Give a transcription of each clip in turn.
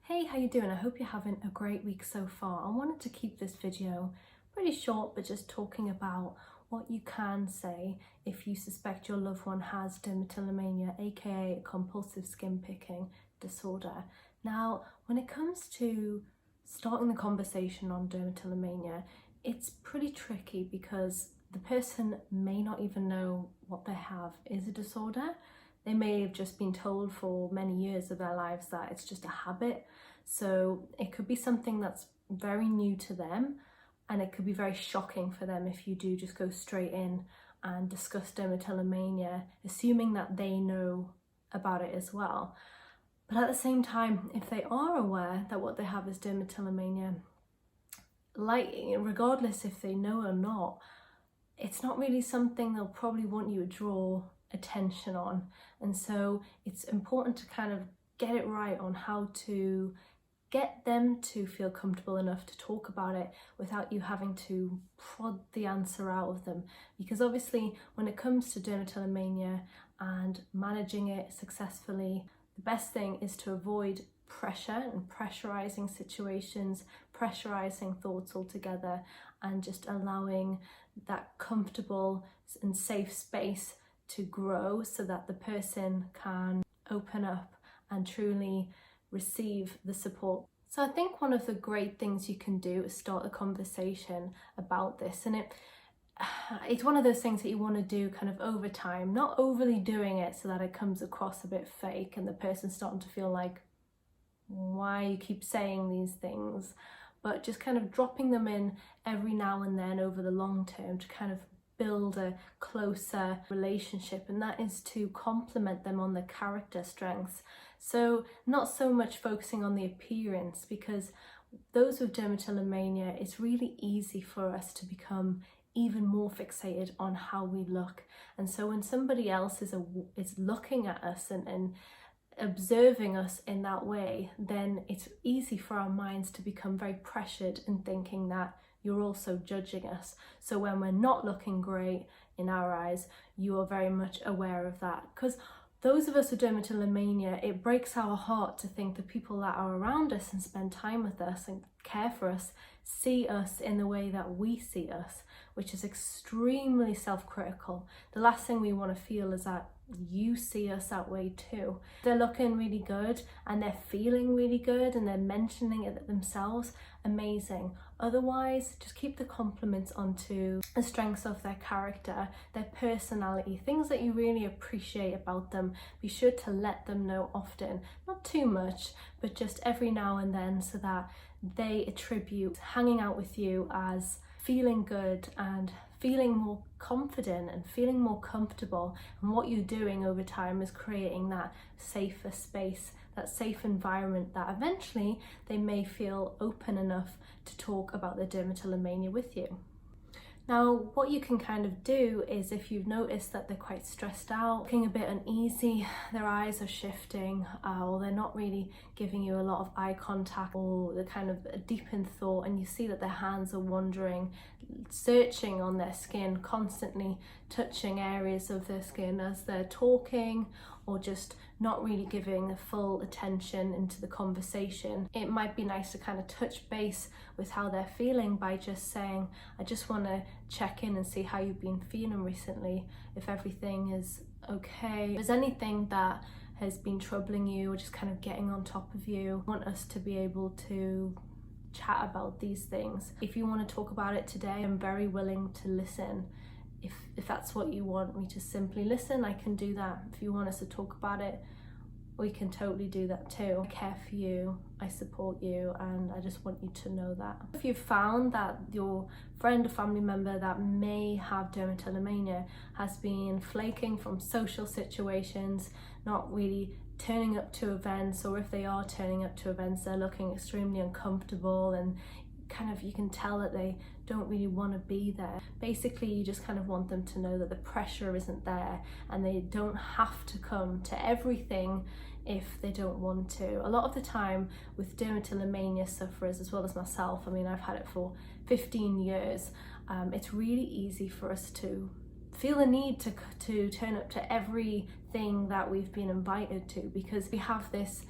Hey, how you doing? I hope you're having a great week so far. I wanted to keep this video pretty short, but just talking about what you can say if you suspect your loved one has dermatillomania, aka compulsive skin picking disorder. Now, when it comes to starting the conversation on dermatillomania, it's pretty tricky because the person may not even know what they have is a disorder. They may have just been told for many years of their lives that it's just a habit. So it could be something that's very new to them, and it could be very shocking for them if you do just go straight in and discuss dermatillomania, assuming that they know about it as well. But at the same time, if they are aware that what they have is dermatillomania, regardless if they know or not, it's not really something they'll probably want you to draw attention on. And so it's important to kind of get it right on how to get them to feel comfortable enough to talk about it without you having to prod the answer out of them. Because obviously when it comes to dermatillomania and managing it successfully, the best thing is to avoid pressure and pressurizing situations, pressurizing thoughts altogether, and just allowing that comfortable and safe space to grow so that the person can open up and truly receive the support. So I think one of the great things you can do is start a conversation about this, and it's one of those things that you want to do kind of over time, not overly doing it so that it comes across a bit fake and the person's starting to feel like, why you keep saying these things, but just kind of dropping them in every now and then over the long term to kind of build a closer relationship, and that is to compliment them on their character strengths. So not so much focusing on the appearance, because those with dermatillomania, it's really easy for us to become even more fixated on how we look. And so when somebody else is looking at us and observing us in that way, then it's easy for our minds to become very pressured in thinking that you're also judging us. So when we're not looking great in our eyes, you are very much aware of that. Because those of us with dermatillomania, it breaks our heart to think the people that are around us and spend time with us and care for us see us in the way that we see us, which is extremely self-critical. The last thing we want to feel is that you see us that way too. They're looking really good and they're feeling really good and they're mentioning it themselves, amazing. Otherwise, just keep the compliments onto the strengths of their character, their personality, things that you really appreciate about them. Be sure to let them know often, not too much, but just every now and then, so that they attribute hanging out with you as feeling good and feeling more confident and feeling more comfortable. And what you're doing over time is creating that safer space, that safe environment that eventually they may feel open enough to talk about their dermatillomania with you. Now, what you can kind of do is, if you've noticed that they're quite stressed out, looking a bit uneasy, their eyes are shifting, or they're not really giving you a lot of eye contact, or they're kind of deep in thought, and you see that their hands are wandering, searching on their skin, constantly touching areas of their skin as they're talking, or just not really giving full attention into the conversation, it might be nice to kind of touch base with how they're feeling by just saying, I just want to check in and see how you've been feeling recently, if everything is okay. If there's anything that has been troubling you or just kind of getting on top of you, I want us to be able to chat about these things. If you want to talk about it today, I'm very willing to listen. If that's what you want me to simply listen, I can do that. If you want us to talk about it, we can totally do that too. I care for you, I support you, and I just want you to know that. If you've found that your friend or family member that may have dermatillomania has been flaking from social situations, not really turning up to events, or if they are turning up to events, they're looking extremely uncomfortable and kind of you can tell that they don't really want to be there. Basically, you just kind of want them to know that the pressure isn't there and they don't have to come to everything if they don't want to. A lot of the time with dermatillomania sufferers, as well as myself, I mean, I've had it for 15 years, it's really easy for us to feel the need to turn up to everything that we've been invited to, because we have this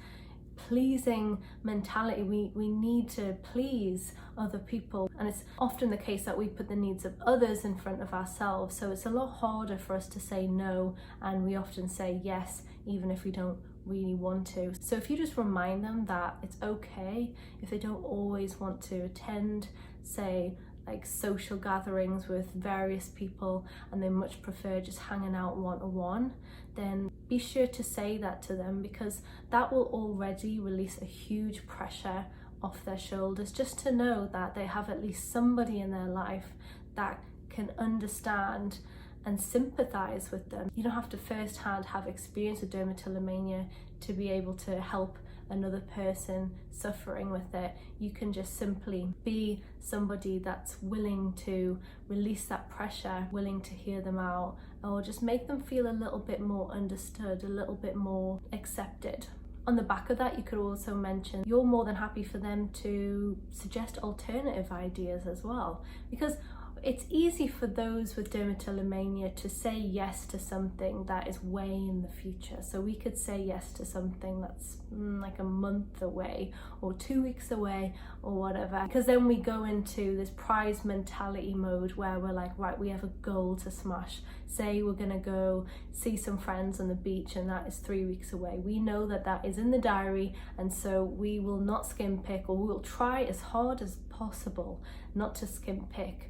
pleasing mentality. We need to please other people, and it's often the case that we put the needs of others in front of ourselves, so it's a lot harder for us to say no, and we often say yes even if we don't really want to. So if you just remind them that it's okay if they don't always want to attend, say, like social gatherings with various people, and they much prefer just hanging out one-on-one, then be sure to say that to them, because that will already release a huge pressure off their shoulders, just to know that they have at least somebody in their life that can understand and sympathize with them. You don't have to firsthand have experience with dermatillomania to be able to help another person suffering with it. You can just simply be somebody that's willing to release that pressure, willing to hear them out, or just make them feel a little bit more understood, a little bit more accepted. On the back of that, you could also mention you're more than happy for them to suggest alternative ideas as well, because it's easy for those with dermatillomania to say yes to something that is way in the future. So we could say yes to something that's like a month away or 2 weeks away or whatever, because then we go into this prize mentality mode where we're like, right, we have a goal to smash. Say we're gonna go see some friends on the beach and that is 3 weeks away. We know that that is in the diary, and so we will not skim pick, or we will try as hard as possible not to skim pick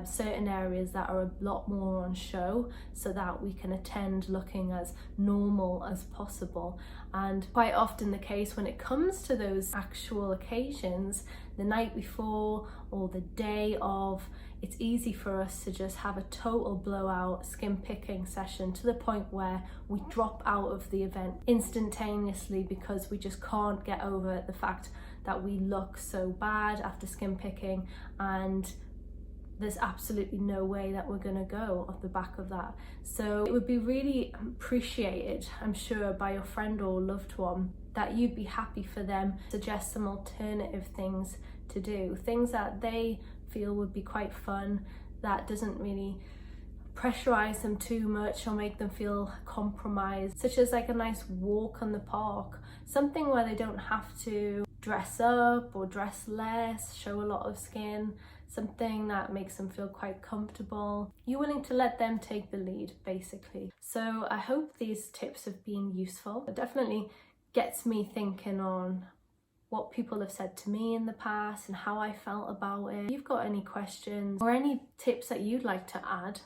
certain areas that are a lot more on show, so that we can attend looking as normal as possible. And quite often the case when it comes to those actual occasions, the night before or the day of, it's easy for us to just have a total blowout skim picking session, to the point where we drop out of the event instantaneously because we just can't get over the fact that we look so bad after skim picking, and there's absolutely no way that we're going to go off the back of that. So it would be really appreciated, I'm sure, by your friend or loved one, that you'd be happy for them to suggest some alternative things to do, things that they feel would be quite fun, that doesn't really pressurize them too much or make them feel compromised, such as like a nice walk on the park, something where they don't have to dress up or dress less, show a lot of skin, something that makes them feel quite comfortable. You're willing to let them take the lead, basically. So I hope these tips have been useful. It definitely gets me thinking on what people have said to me in the past and how I felt about it. If you've got any questions or any tips that you'd like to add,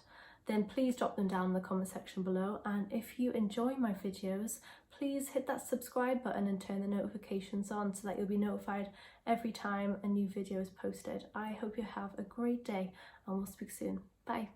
then please drop them down in the comment section below. And if you enjoy my videos, please hit that subscribe button and turn the notifications on so that you'll be notified every time a new video is posted. I hope you have a great day, and we'll speak soon. Bye.